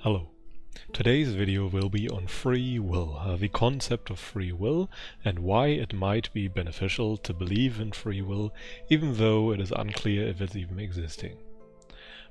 Hello. Today's video will be on free will, the concept of free will and why it might be beneficial to believe in free will even though it is unclear if it's even existing.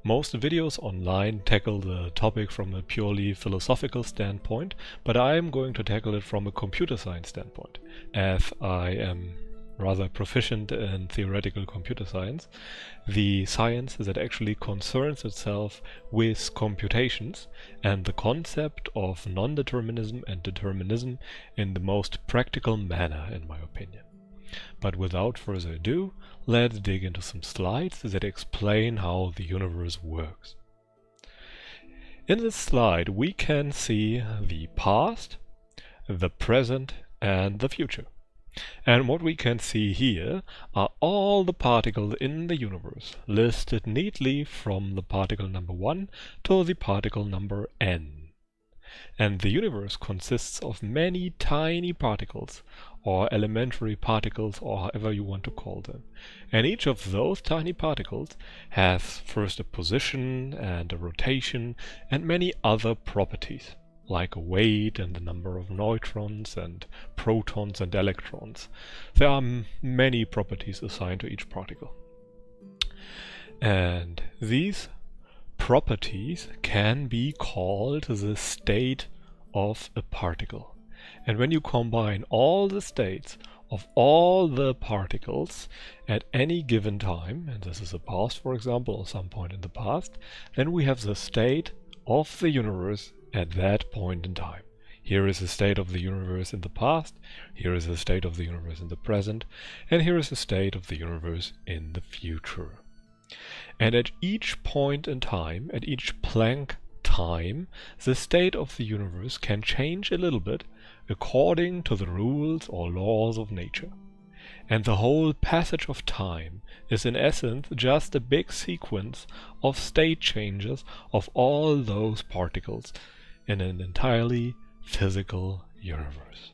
Most videos online tackle the topic from a purely philosophical standpoint, but I am going to tackle it from a computer science standpoint, as I am rather proficient in theoretical computer science, the science that actually concerns itself with computations and the concept of non-determinism and determinism in the most practical manner, in my opinion. But without further ado, let's dig into some slides that explain how the universe works. In this slide we can see the past, the present and the future. And what we can see here are all the particles in the universe, listed neatly from the particle number 1 to the particle number n. And the universe consists of many tiny particles, or elementary particles, or however you want to call them. And each of those tiny particles has first a position and a rotation and many other properties, like a weight and the number of neutrons and protons and electrons. There are many properties assigned to each particle. And these properties can be called the state of a particle. And when you combine all the states of all the particles at any given time, and this is the past, for example, or some point in the past, then we have the state of the universe at that point in time. Here is the state of the universe in the past, here is the state of the universe in the present, and here is the state of the universe in the future. And at each point in time, at each Planck time, the state of the universe can change a little bit according to the rules or laws of nature. And the whole passage of time is in essence just a big sequence of state changes of all those particles in an entirely physical universe.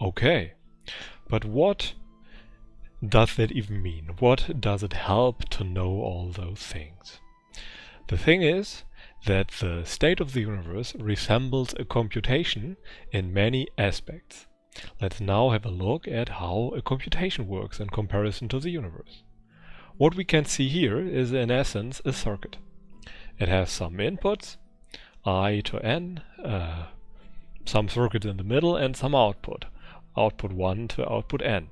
Okay, but what does that even mean? What does it help to know all those things? The thing is that the state of the universe resembles a computation in many aspects. Let's now have a look at how a computation works in comparison to the universe. What we can see here is in essence a circuit. It has some inputs, I to n, some circuits in the middle and some output 1 to output n.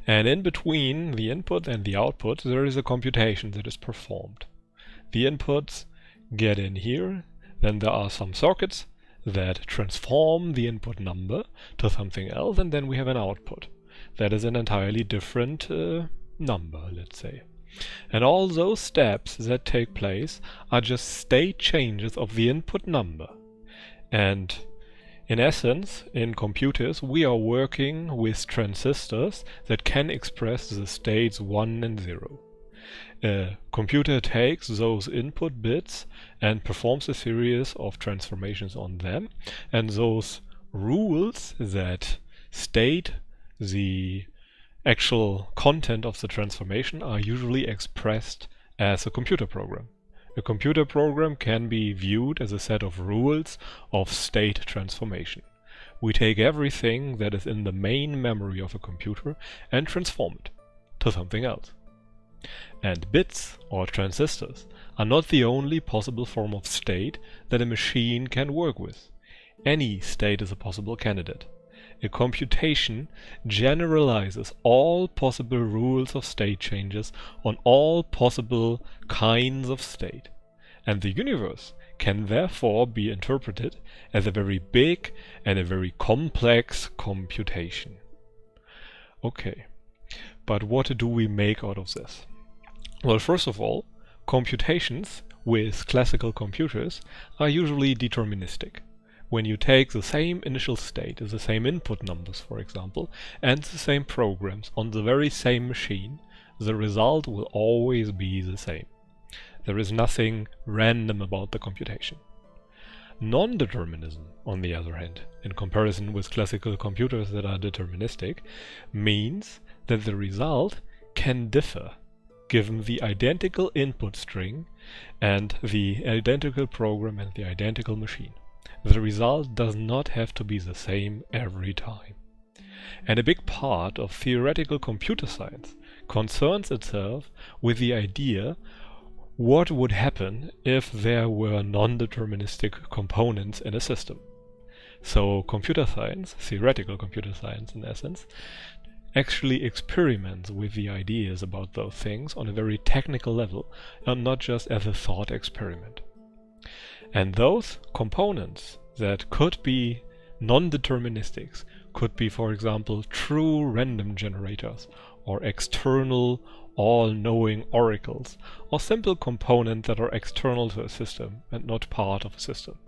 And in between the input and the output there is a computation that is performed. The inputs get in here, then there are some circuits that transform the input number to something else, and then we have an output that is an entirely different number, let's say. And all those steps that take place are just state changes of the input number. And in essence, in computers, we are working with transistors that can express the states 1 and 0. A computer takes those input bits and performs a series of transformations on them, and those rules that state the actual content of the transformation are usually expressed as a computer program. A computer program can be viewed as a set of rules of state transformation. We take everything that is in the main memory of a computer and transform it to something else. And bits, or transistors, are not the only possible form of state that a machine can work with. Any state is a possible candidate. A computation generalizes all possible rules of state changes on all possible kinds of state. And the universe can therefore be interpreted as a very big and a very complex computation. Okay, but what do we make out of this? Well, first of all, computations with classical computers are usually deterministic. When you take the same initial state, the same input numbers for example, and the same programs on the very same machine, the result will always be the same. There is nothing random about the computation. Non-determinism, on the other hand, in comparison with classical computers that are deterministic, means that the result can differ, given the identical input string and the identical program and the identical machine. The result does not have to be the same every time. And a big part of theoretical computer science concerns itself with the idea what would happen if there were non-deterministic components in a system. So computer science, theoretical computer science in essence, actually experiments with the ideas about those things on a very technical level and not just as a thought experiment. And those components that could be non-deterministics could be, for example, true random generators or external all-knowing oracles, or simple components that are external to a system and not part of a system.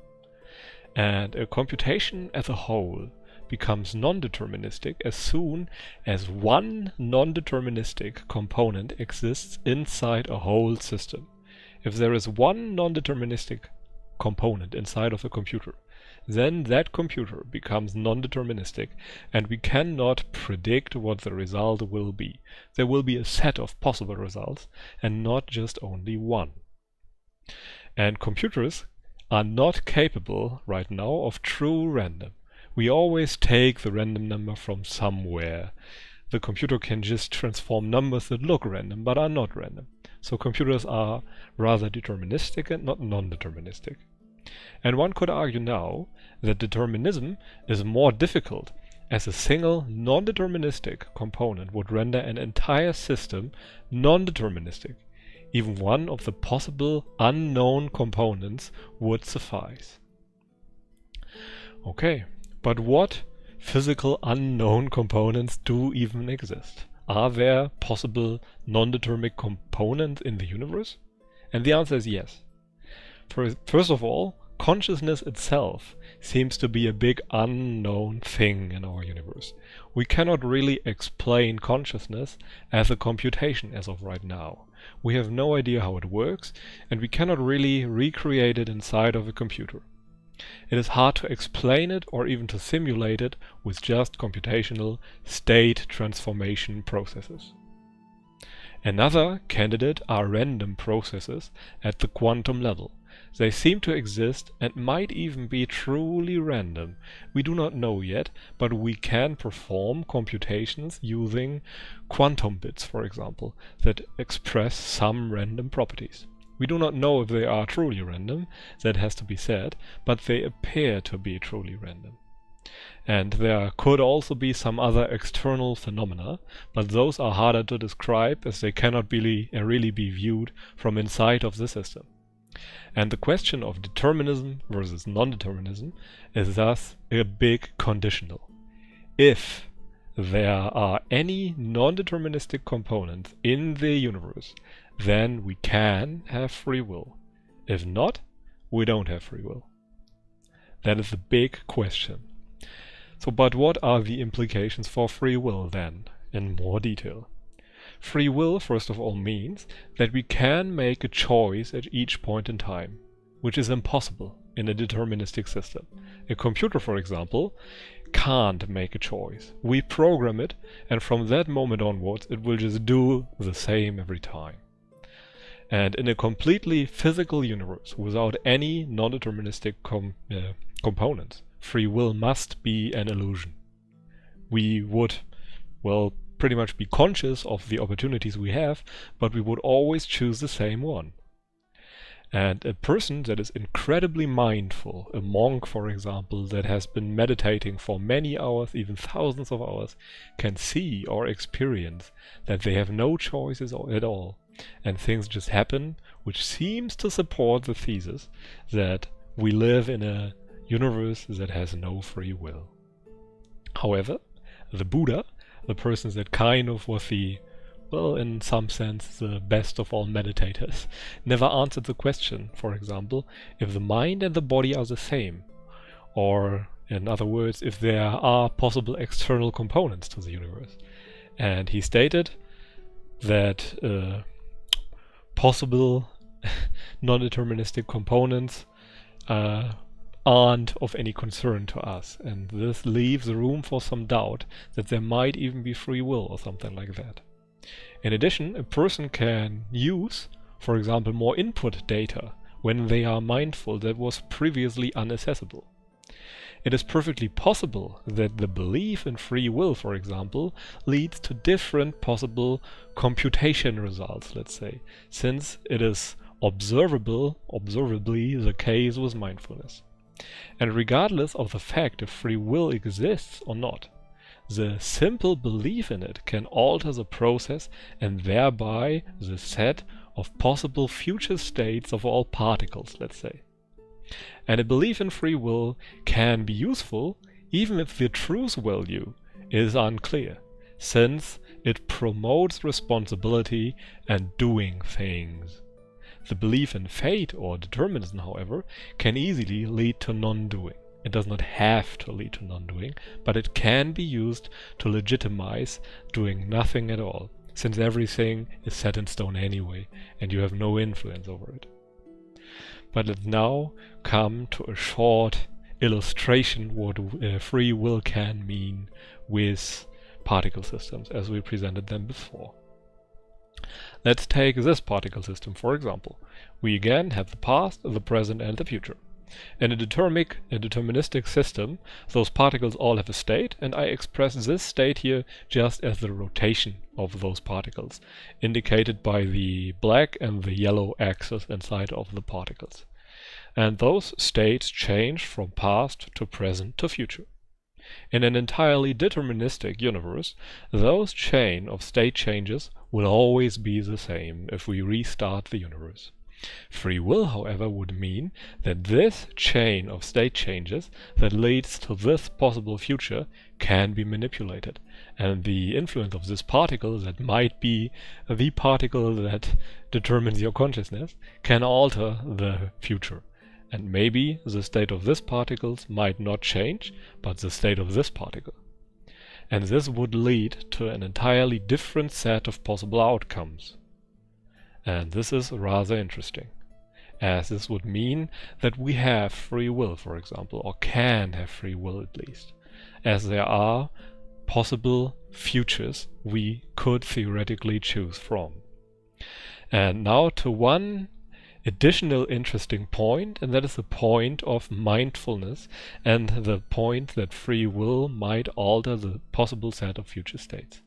And a computation as a whole becomes non-deterministic as soon as one non-deterministic component exists inside a whole system. If there is one non-deterministic component inside of a computer, then that computer becomes non-deterministic and we cannot predict what the result will be. There will be a set of possible results and not just only one. And computers are not capable right now of true random. We always take the random number from somewhere. The computer can just transform numbers that look random but are not random. So computers are rather deterministic and not non-deterministic. And one could argue now that determinism is more difficult, as a single non-deterministic component would render an entire system non-deterministic. Even one of the possible unknown components would suffice. Okay, but what physical unknown components do even exist? Are there possible non-deterministic components in the universe? And the answer is yes. First of all, consciousness itself seems to be a big unknown thing in our universe. We cannot really explain consciousness as a computation as of right now. We have no idea how it works, and we cannot really recreate it inside of a computer. It is hard to explain it or even to simulate it with just computational state transformation processes. Another candidate are random processes at the quantum level. They seem to exist and might even be truly random. We do not know yet, but we can perform computations using quantum bits, for example, that express some random properties. We do not know if they are truly random, that has to be said, but they appear to be truly random. And there could also be some other external phenomena, but those are harder to describe as they cannot really be viewed from inside of the system. And the question of determinism versus non-determinism is thus a big conditional. If there are any non-deterministic components in the universe, then we can have free will. If not, we don't have free will. That is the big question. So, but what are the implications for free will then, in more detail? Free will, first of all, means that we can make a choice at each point in time, which is impossible in a deterministic system. A computer, for example, can't make a choice. We program it, and from that moment onwards, it will just do the same every time. And in a completely physical universe, without any non-deterministic components, free will must be an illusion. We would, well, pretty much be conscious of the opportunities we have, but we would always choose the same one. And a person that is incredibly mindful, a monk, for example, that has been meditating for many hours, even thousands of hours, can see or experience that they have no choices at all, and things just happen, which seems to support the thesis that we live in a universe that has no free will. However, the Buddha, the person that kind of was the, well, in some sense, the best of all meditators, never answered the question, for example, if the mind and the body are the same, or, in other words, if there are possible external components to the universe. And he stated that possible non-deterministic components aren't of any concern to us, and this leaves room for some doubt that there might even be free will or something like that. In addition, a person can use, for example, more input data when they are mindful that was previously inaccessible. It is perfectly possible that the belief in free will, for example, leads to different possible computation results, let's say, since it is observably the case with mindfulness. And regardless of the fact if free will exists or not, the simple belief in it can alter the process and thereby the set of possible future states of all particles, let's say. And a belief in free will can be useful even if the truth value is unclear, since it promotes responsibility and doing things. The belief in fate or determinism, however, can easily lead to non-doing. It does not have to lead to non-doing, but it can be used to legitimize doing nothing at all, since everything is set in stone anyway, and you have no influence over it. But let's now come to a short illustration what free will can mean with particle systems as we presented them before. Let's take this particle system, for example. We again have the past, the present, and the future. In a deterministic system, those particles all have a state, and I express this state here just as the rotation of those particles, indicated by the black and the yellow axis inside of the particles. And those states change from past to present to future. In an entirely deterministic universe, those chain of state changes will always be the same if we restart the universe. Free will, however, would mean that this chain of state changes that leads to this possible future can be manipulated, and the influence of this particle that might be the particle that determines your consciousness can alter the future. And maybe the state of this particle might not change, but the state of this particle. And this would lead to an entirely different set of possible outcomes. And this is rather interesting, as this would mean that we have free will, for example, or can have free will at least, as there are possible futures we could theoretically choose from. And now to one additional interesting point, and that is the point of mindfulness and the point that free will might alter the possible set of future states.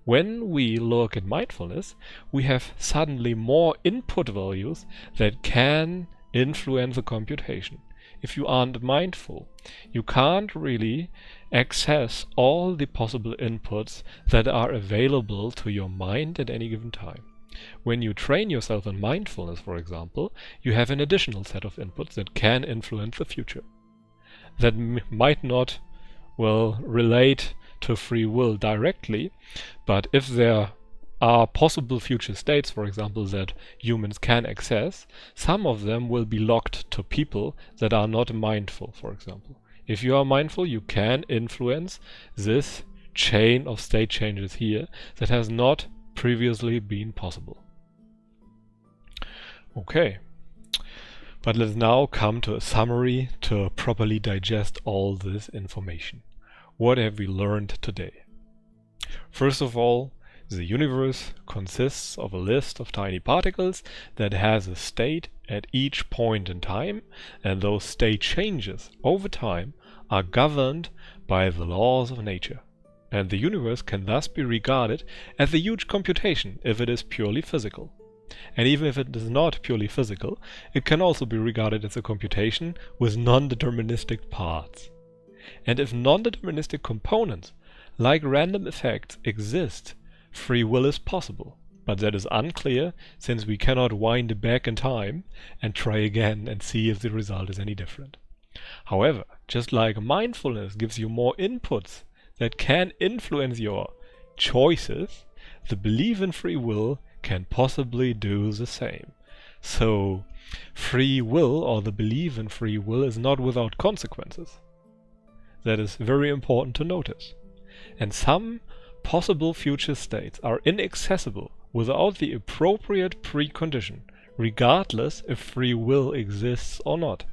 When we look at mindfulness, we have suddenly more input values that can influence the computation. If you aren't mindful, you can't really access all the possible inputs that are available to your mind at any given time. When you train yourself in mindfulness, for example, you have an additional set of inputs that can influence the future. That might not, relate to free will directly, but if there are possible future states, for example, that humans can access, some of them will be locked to people that are not mindful, for example. If you are mindful, you can influence this chain of state changes here that has not previously been possible. Okay, but let's now come to a summary to properly digest all this information. What have we learned today? First of all, the universe consists of a list of tiny particles that has a state at each point in time, and those state changes over time are governed by the laws of nature. And the universe can thus be regarded as a huge computation if it is purely physical. And even if it is not purely physical, it can also be regarded as a computation with non-deterministic parts. And if non-deterministic components, like random effects, exist, free will is possible. But that is unclear, since we cannot wind back in time and try again and see if the result is any different. However, just like mindfulness gives you more inputs that can influence your choices, the belief in free will can possibly do the same. So, free will, or the belief in free will, is not without consequences. That is very important to notice. And some possible future states are inaccessible without the appropriate precondition, regardless if free will exists or not.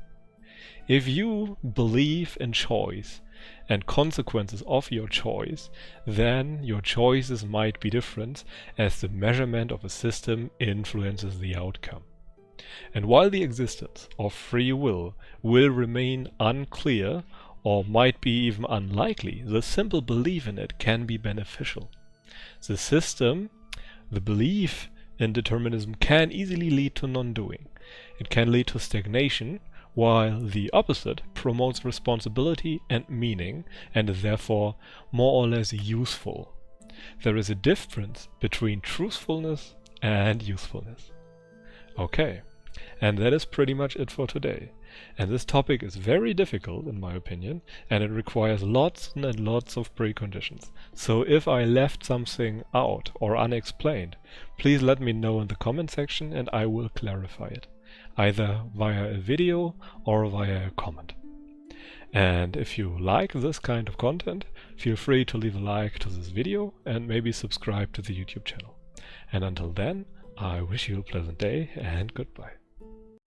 If you believe in choice and consequences of your choice, then your choices might be different as the measurement of a system influences the outcome. And while the existence of free will remain unclear or might be even unlikely, the simple belief in it can be beneficial. The belief in determinism can easily lead to non-doing. It can lead to stagnation, while the opposite promotes responsibility and meaning and is therefore more or less useful. There is a difference between truthfulness and usefulness. Okay, and that is pretty much it for today. And this topic is very difficult in my opinion, and it requires lots and lots of preconditions. So if I left something out or unexplained, please let me know in the comment section and I will clarify it, either via a video or via a comment. And if you like this kind of content, feel free to leave a like to this video and maybe subscribe to the YouTube channel. And until then, I wish you a pleasant day and goodbye.